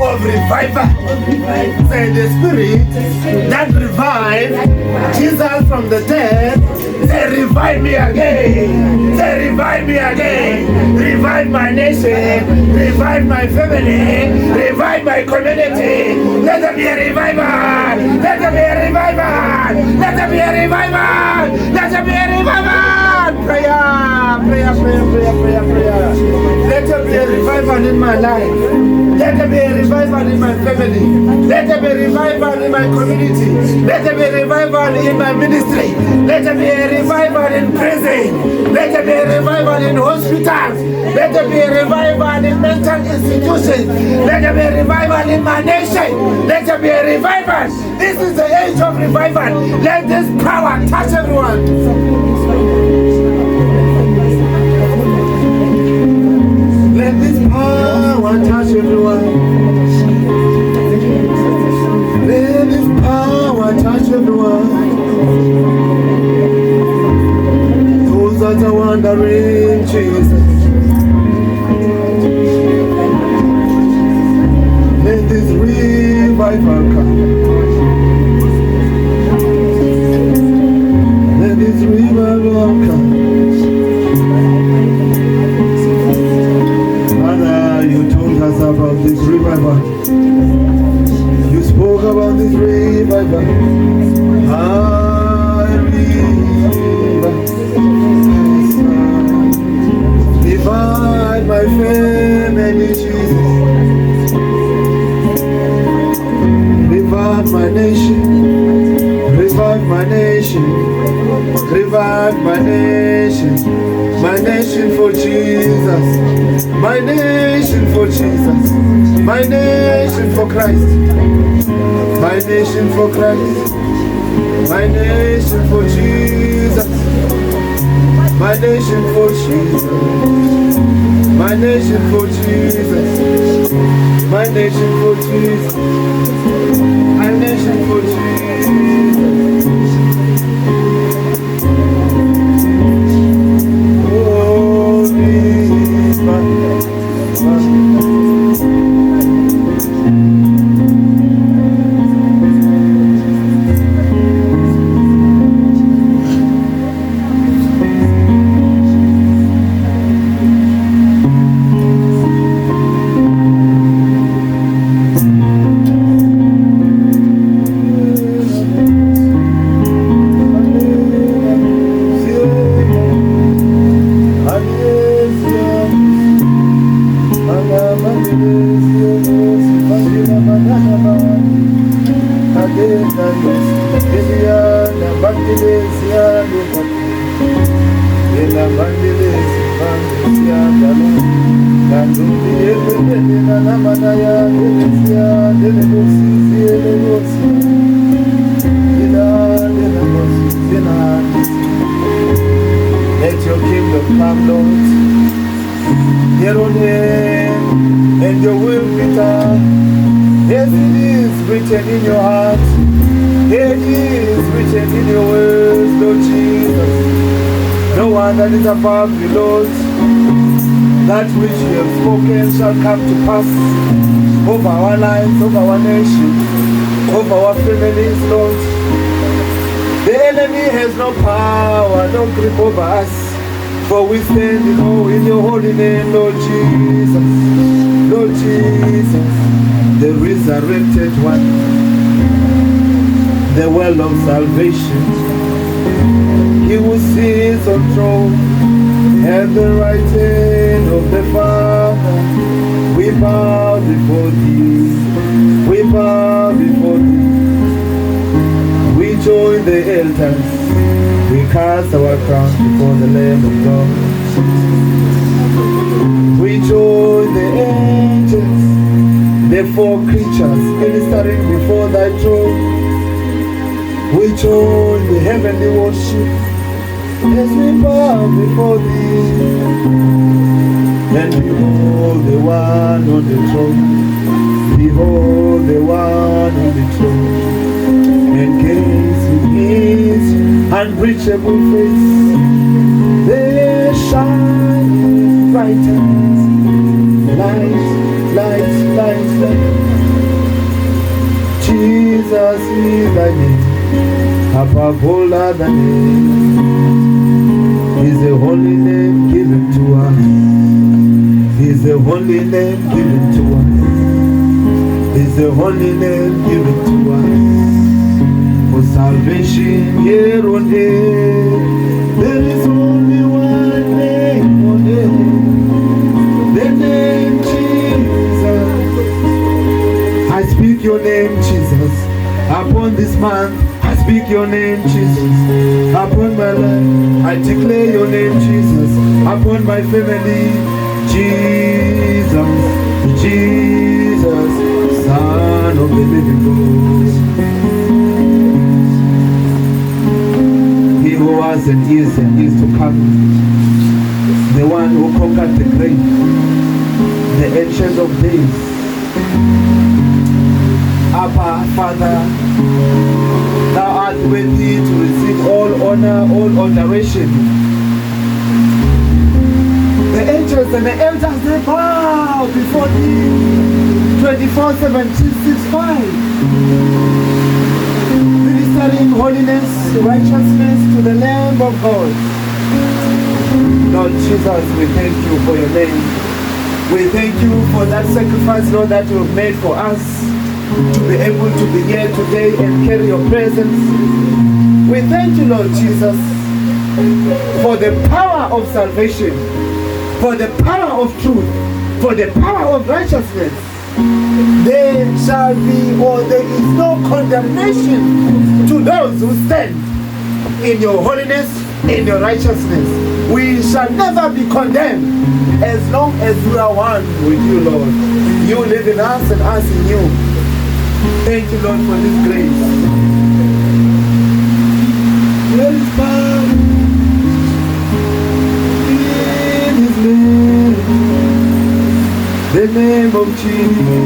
of revival. Say the spirit that revived Jesus from the dead. Say revive me again. Say revive me again. Revive my nation. Revive my family. Revive my community. Let there be a revival. Let there be a revival. Let there be a revival. Let there be a revival. Prayer. Prayer, prayer, prayer, prayer, prayer. Let there be a revival in my life. Let there be a revival in my family. Let there be a revival in my community. Let there be a revival in my ministry. Let there be a revival in prison. Let there be a revival in hospitals. Let there be a revival in mental institutions. Let there be a revival in my nation. Let there be a revival. This is the age of revival. Let this power touch everyone. Let this power touch everyone. Let this power touch everyone. Those that are wandering, Jesus. Let this revival come. Let this revival come. You told us about this revival. You spoke about this revival. Revive my family, Jesus. Revive my nation. Revive my nation. Revive my nation. My nation for Jesus. My nation for Jesus. My nation for Christ. My nation for Christ. My nation for Jesus. My nation for Jesus. My nation for Jesus. My nation for Jesus. My nation for Jesus. Let your kingdom come, Lord, here on earth, and your will be done. Yes, it is written in your heart. It is written in your words, Lord Jesus. No one that is above you, Lord. That which you have spoken shall come to pass over our lives, over our nation, over our families, Lord. The enemy has no power, no grip over us, for we stand in your holy name, Lord Jesus. Lord Jesus, the resurrected one, the well of salvation. He who sits on throne at the right hand of the Father. We bow before thee. We bow before thee. We join the elders. We cast our crowns before the Lamb of God. We join the angels, the four creatures ministering before thy throne. We join the heavenly worship as we bow before thee. And behold the one on the throne. Behold the one on the throne. And gaze in his unreachable face. They shine bright as light, light, light, light. Jesus is thy name, above all other names. He's the holy name given to us. He's the holy name given to us. He's the holy name given to us. For salvation here on earth, there is only one name on earth, the name Jesus. I speak your name, Jesus, upon this man. I speak your name, Jesus, upon my life. I declare your name, Jesus, upon my family. Jesus, Jesus, Son of the living God. He who was and is to come. The one who conquered the grave. The ancient of days. Abba, Father, thou art worthy to receive all honor, all adoration. The angels and the elders, they bow before thee 24/7/365, ministering holiness, righteousness to the Lamb of God. Lord Jesus, we thank you for your name. We thank you for that sacrifice, Lord, that you have made for us, to be able to be here today and carry your presence. We thank you, Lord Jesus, for the power of salvation, for the power of truth, for the power of righteousness. There shall be, or there is no condemnation to those who stand in your holiness, in your righteousness. We shall never be condemned as long as we are one with you, Lord. You live in us and us in you. Thank you, Lord, for this grace. There is power in His name, the name of Jesus.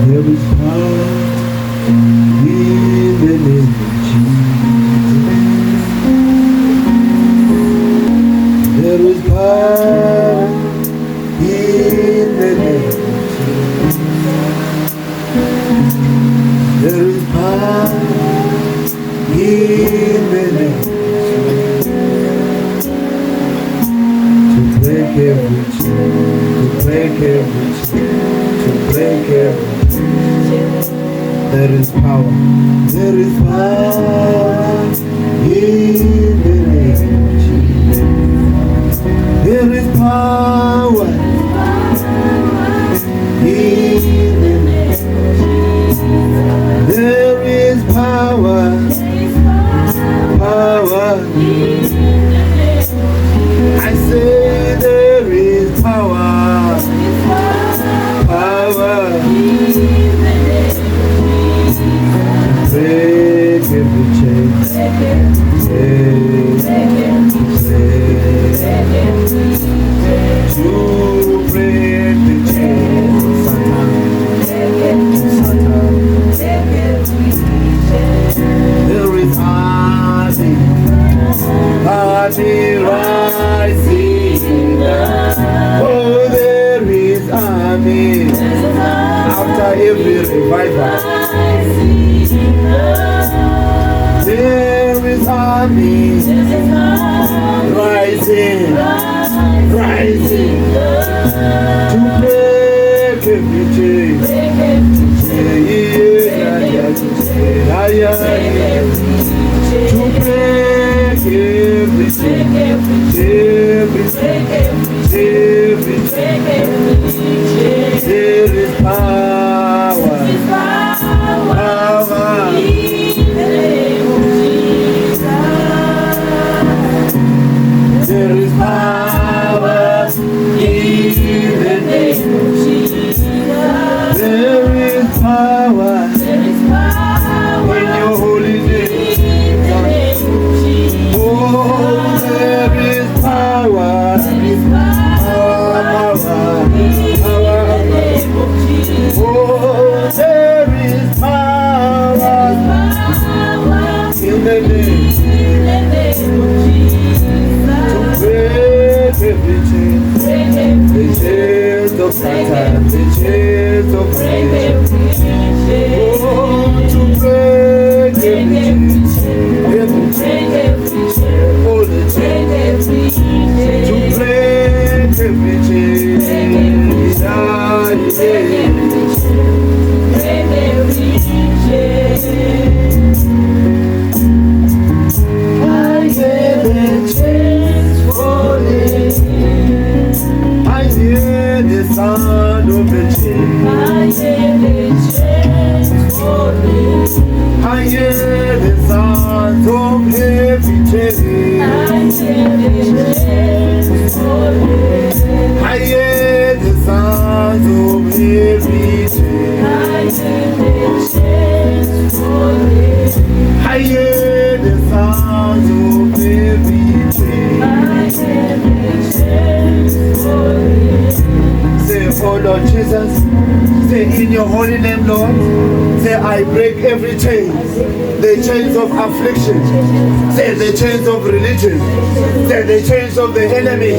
There is power in the name of Jesus. There is power in the name of Jesus. There is power in the name to break every chain, to break every chain, to break every chain. There is power. There is power in the name of Jesus. There is power in the name of Jesus. There is power, power. I say there is power, power. Break every chain, to break the chain of Satan. There is army rising up. Oh, there is army after every revival. There is army rising to break every chain. To break every chain, every there is power, power in the name of Jesus. There is power in the name of Jesus. There is power in your holy name. Oh, there is power, oh, there is power in the name to break every chain, the chains of Satan, the chains of religion, Sound of the chain. I hear the sound of heavy chain. I hear the sound of heavy chain. I hear the sound of heavy chain. Say, oh Lord Jesus, say in your holy name, Lord, say I break every chain, the chains of affliction, say the chains of religion, say the chains of the enemy,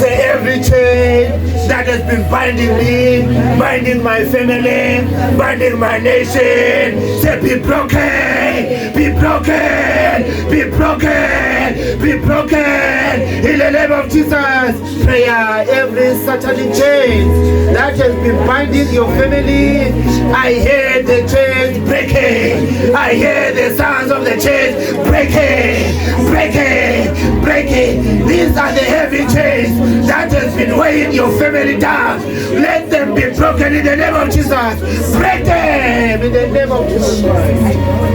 say every chain that has been binding me, binding my family, binding my nation, say be broken, be broken, be broken, be broken, in the name of Jesus. Prayer, every satanic chain that has been binding your family, I hear the chains breaking. I hear the sounds of the chains breaking, breaking, breaking. These are the heavy chains that has been weighing your family down. Let them be broken in the name of Jesus. Break them in the name of Jesus Christ.